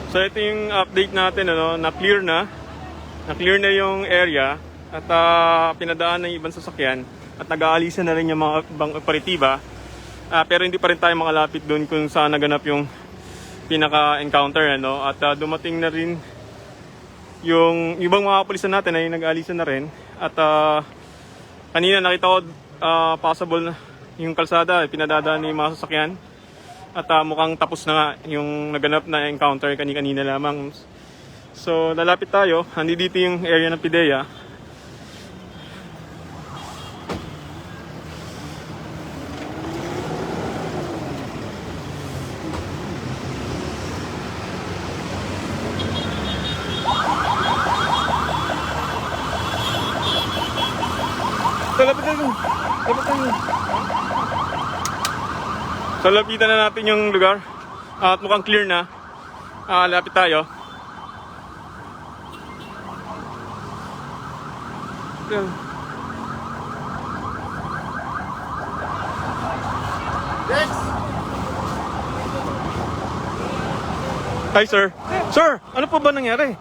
So ito yung update natin, ano, na-clear na yung area at pinadaan ng ibang sasakyan at nag-aalisan na rin yung mga ibang operatiba. Pero hindi pa rin tayo makalapit doon kung saan naganap yung pinaka-encounter, ano, at dumating na rin yung ibang mga kapulisan natin ay nag-aalisan na rin at kanina nakita ko possible na yung kalsada ay pinadadaan ng mga sasakyan. At mukhang tapos na nga yung naganap na encounter kanina lamang. So lalapit tayo. Handi dito yung area ng PIDEA. So lapit tayo. Lapit tayo. So lapitan na natin yung lugar at mukhang clear na. Lapit tayo. Next! Hi sir. Sir, ano po ba nangyari?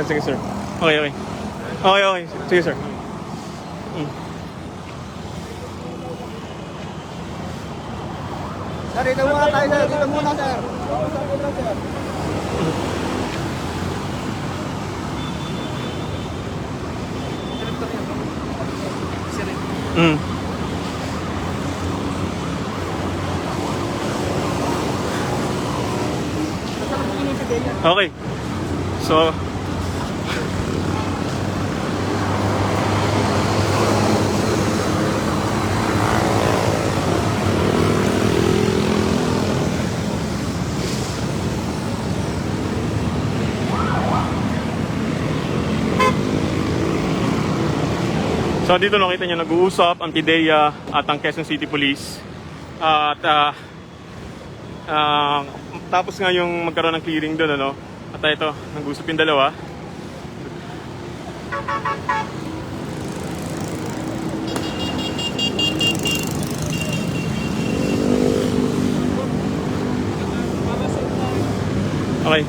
Sige sir. Okay. Okay. Sige sir. Sir, dito muna tayo, sir. Dito muna, sir. Okay. So So dito nakita niyo nag-uusap ang PIDEA at ang Quezon City Police. At tapos nga yung magkaroon ng clearing doon, ano. At ito, nag-uusap yung dalawa. Okay.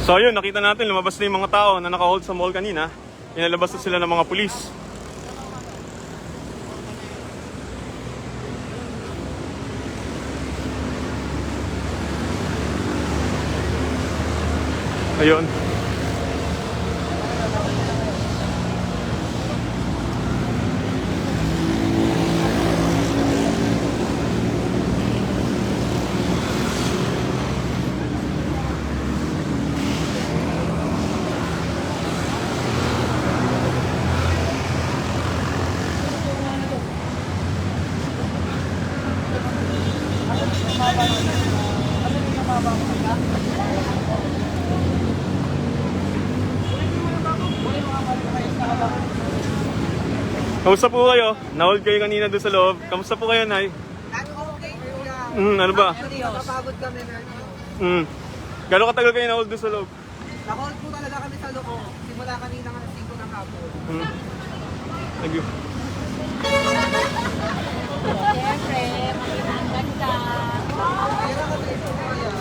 So yun, nakita natin lumabas na yung mga tao na naka-hold sa mall kanina. Inalabas na sila ng mga pulis. Ayun. Kamusta po kayo? Na-hold kayo kanina doon sa loob. Kamusta po kayo, Nay? Okay, kuya. Ano ba? Nakapagod kami, Nerdy. Gano'ng katagal kayo na-hold doon sa loob? Naka-hold po talaga kami sa loob. Simula kanina nga 5 ng hapon. Thank you. Siyempre, ang ganda. Kaya kami ito, kuya.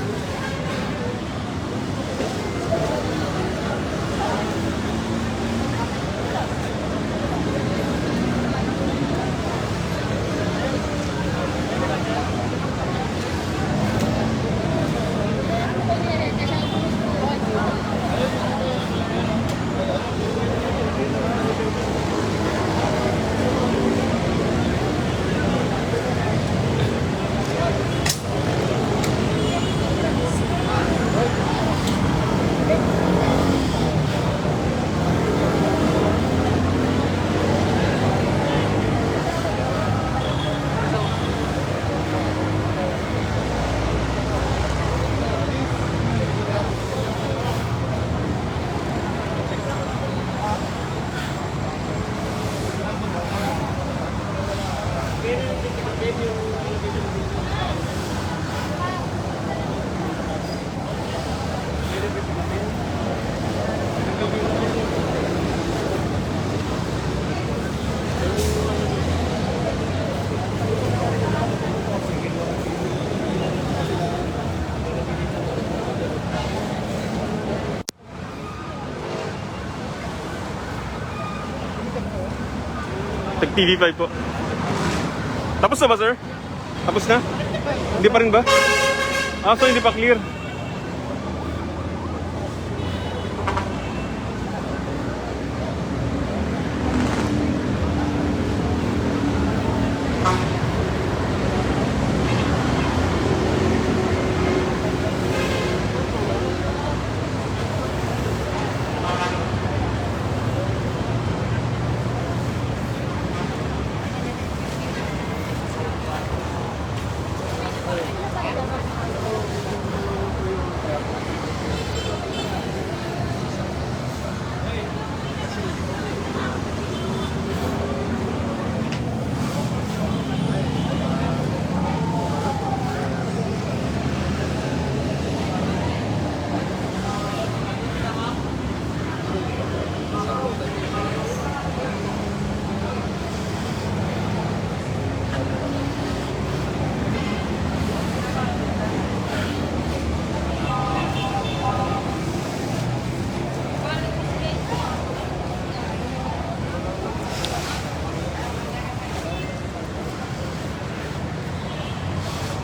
TV5 po. Tapos na ba, sir? Tapos na? Hindi pa rin ba? Ah, so hindi pa clear.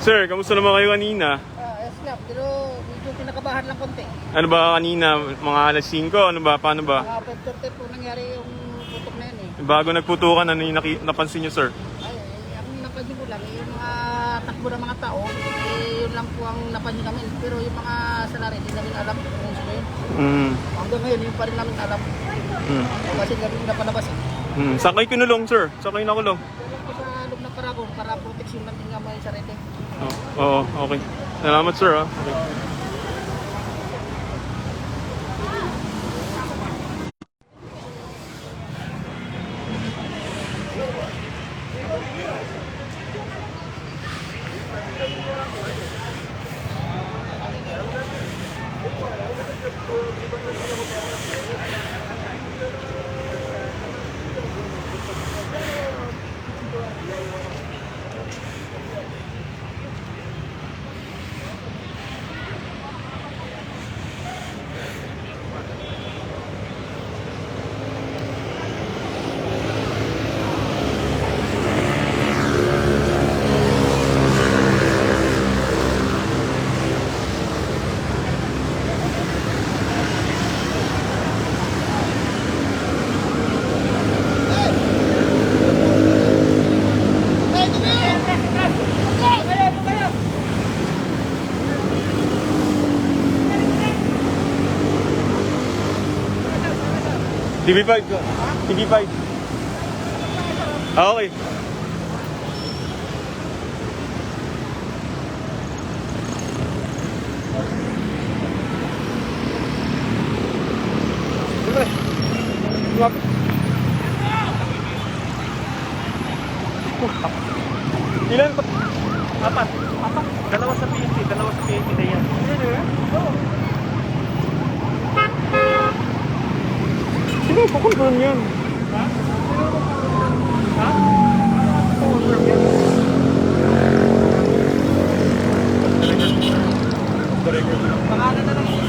Sir, kamusta naman kayo kanina? Yes lang, pero medyo kinakabahan lang konti. Ano ba kanina? Mga alas 5? Ano ba? Paano ba? Mga 5:30 po nangyari yung putok na yun eh. Bago nagputukan, ano yung napansin nyo, sir? Ay, ang napansin ko lang, yung mga takbo ng mga tao, yun lang po ang napansin namin. Pero yung mga salari, hindi namin alam kung sino yun. Mm. Hanggang ngayon, yung pa rin namin alam. Mm. Kasi kami napalabas eh. Saan kayo kinulong, sir? Saan kayo nakulong? Wala po sa loob ng Paragon para proteksyon natin nga mga sarete. Oh, oo, okay. Salamat, sir. Ah. Okay. TV5 ko. TV5. Ah, okay. Siyempre. Lumapit. Ilan pa? Apat. Dalawa sa PNP na yan. Sino pa-confirm yan? Ha? Ha? Pa-confirm yan. Pangalan na lang yun.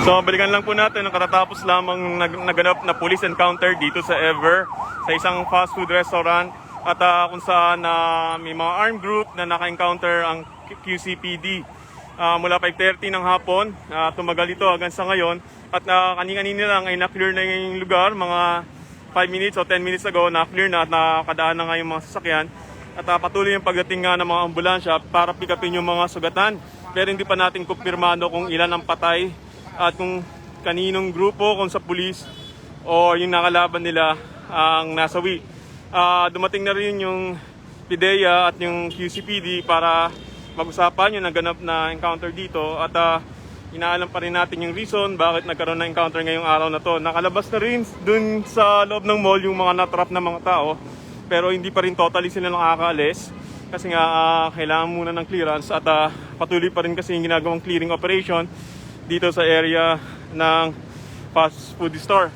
So, balikan lang po natin ang katatapos lamang naganap na police encounter dito sa Ever, sa isang fast food restaurant at kung saan may mga armed group na naka-encounter ang QCPD. Mula 5:30 ng hapon, tumagal ito hanggang sa ngayon at kanina-kanina lang ay na-clear na yung lugar, mga 5 minutes o 10 minutes ago, na-clear na at nakakadaan na nga yung mga sasakyan at patuloy yung pagdating nga ng mga ambulansya para pick upin yung mga sugatan. Pero hindi pa natin kumpirmado kung ilan ang patay at kung kaninong grupo, kung sa pulis o yung nakalaban nila ang nasawi. Dumating na rin yung PIDEA at yung QCPD para mag-usapan yung naganap na encounter dito at inaalam pa rin natin yung reason bakit nagkaroon ng encounter ngayong araw na to. Nakalabas na rin dun sa loob ng mall yung mga natrap na mga tao pero hindi pa rin totally sila nakakaalis kasi nga kailangan muna ng clearance at patuloy pa rin kasi yung ginagawang clearing operation dito sa area ng fast food store.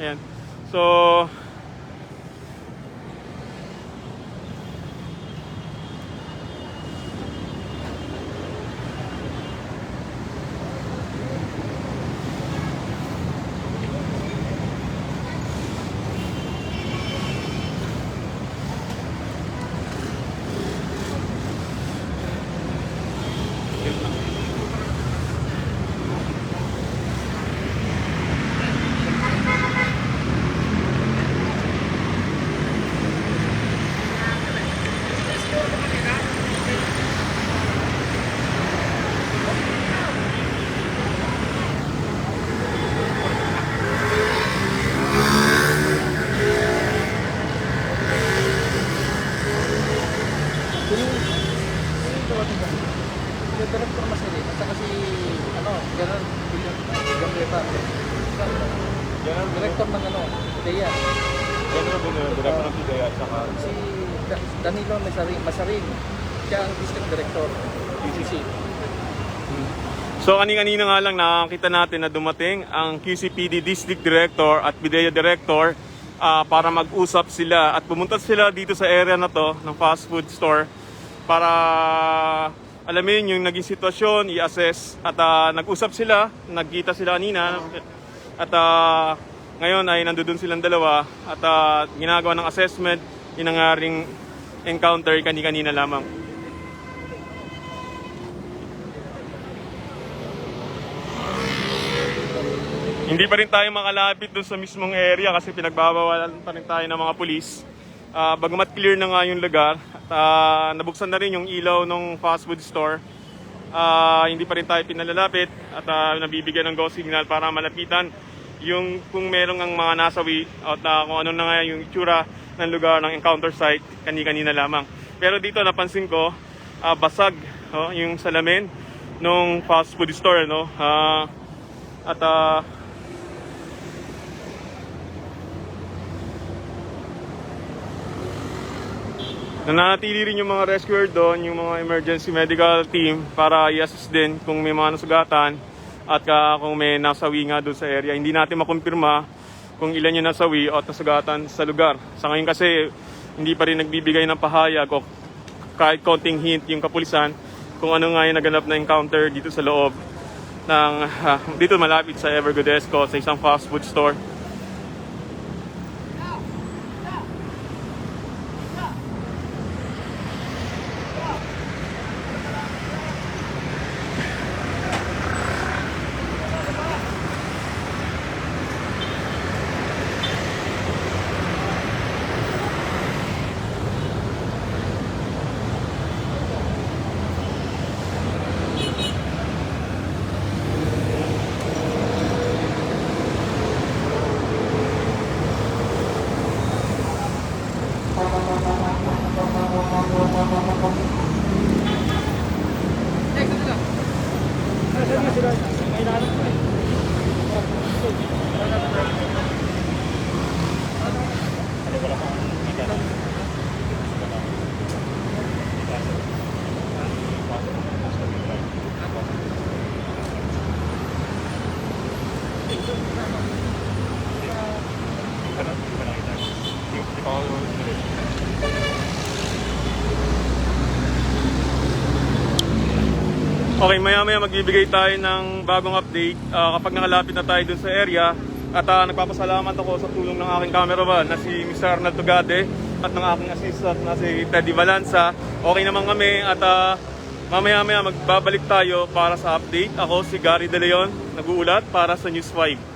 Ayan. So, Director Masiri, at saka si, General Gambreta. Director ng PIDEA. General Director ng PIDEA at saka Si Danilo Masarin, siya ang District Director, PCC. So kanina nga lang nakakita natin na dumating ang QCPD District Director at PIDEA Director para mag-usap sila at pumunta sila dito sa area na to ng fast food store para alamin yung naging sitwasyon, i-assess at nag-usap sila, nagkita sila kanina at ngayon ay nandoon silang dalawa at ginagawa ng assessment yung nangyaring encounter kanina lamang. Hindi pa rin tayo makalapit doon sa mismong area kasi pinagbabawalan pa rin tayo ng mga pulis. Bagamat clear na nga yung lugar, at nabuksan na rin yung ilaw ng fast food store. Hindi pa rin tayo pinalalapit at nabibigyan ng go signal para malapitan yung kung merong ang mga nasawi at kung ano na nga yung itsura ng lugar ng encounter site kanina lamang. Pero dito napansin ko, basag yung salamin ng fast food store. At nananatili rin yung mga rescuer doon, yung mga emergency medical team para i-assist din kung may mga nasugatan at kung may nasawi nga doon sa area. Hindi natin makumpirma kung ilan yung nasawi o nasugatan sa lugar. Sa ngayon kasi hindi pa rin nagbibigay ng pahayag o kahit konting hint yung kapulisan kung ano nga yung naganap na encounter dito sa loob ng dito malapit sa Evergodesco sa isang fast food store. Okay, maya-maya magbibigay tayo ng bagong update kapag nakalapit na tayo dun sa area. At nagpapasalamat ako sa tulong ng aking cameraman na si Mr. Arnaldo Gade at ng aking assistant na si Teddy Valanza. Okay naman kami at mamaya-maya magbabalik tayo para sa update. Ako si Gary De Leon, nag-uulat para sa News 5.